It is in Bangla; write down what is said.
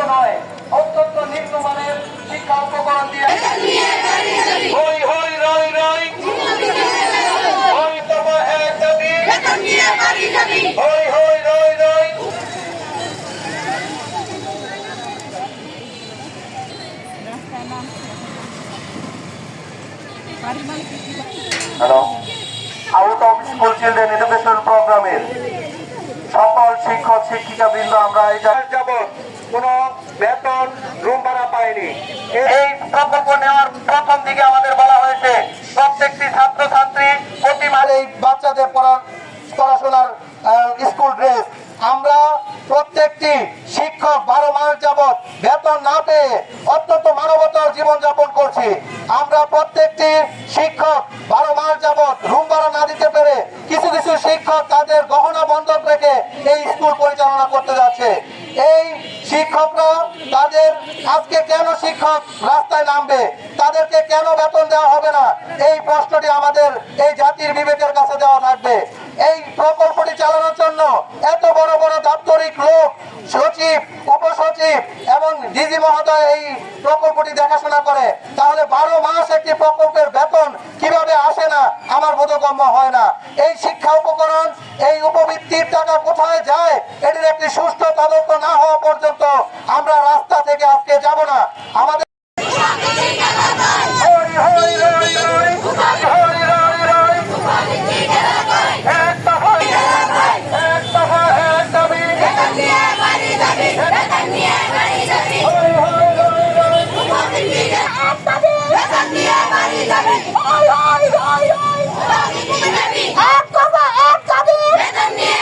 নয়, অত্যন্ত নিম্নমানের শিক্ষা উপকরণ দিয়ে হই হই রই রই হই তবা এক দাবি হই হই রই রই। Hello, out of school children education প্রোগ্রামের সকল শিক্ষক শিক্ষিকা বৃন্দ আমরা এই যাবৎ কোন বেতন রুম ভাড়া পাইনি। এই প্রকল্প নেওয়ার প্রথম দিকে আমাদের বলা হয়েছে প্রত্যেকটি ছাত্রছাত্রী প্রতি মাসে এই বাচ্চাদের পড়াশোনার স্কুল ড্রেস, আমরা প্রত্যেকটি শিক্ষক 12 মাস যাবৎ বেতন না পেয়ে অত্যন্ত মানবতার জীবনযাপন করছি। আমরা প্রত্যেকটি শিক্ষক 12 মাস যাবৎ রুম ভাড়া না দিতে পেরে কিছু কিছু শিক্ষক তাদের গহনা বন্ধক রেখে এই স্কুল পরিচালনা করতে যাচ্ছে। এই শিক্ষকরা তাদের আজকে কেন শিক্ষক রাস্তায় নামবে, তাদেরকে কেন বেতন দেওয়া হবে না, এই প্রশ্নটি আমাদের এই জাতির বিবেকের কাছে দেওয়া থাকবে। এই প্রকল্পটি চালানোর জন্য এত বড় বড় দাপ্তরিক লোক, সচিব, উপসচিব এবং ডিজি মহোদয় এই প্রকল্পটি দেখাশোনা করে, তাহলে 12 মাস একটি প্রকল্পের বেতন কিভাবে আসে না আমার বোধগম্য হয় না। এই শিক্ষা উপকরণ, এই উপবৃত্তির টাকা কোথায় যায়, এটির একটি সুষ্ঠু তদন্ত না হওয়া পর্যন্ত আমরা রাস্তা থেকে আজকে যাব না। আমাদের এক কথা এক দাবি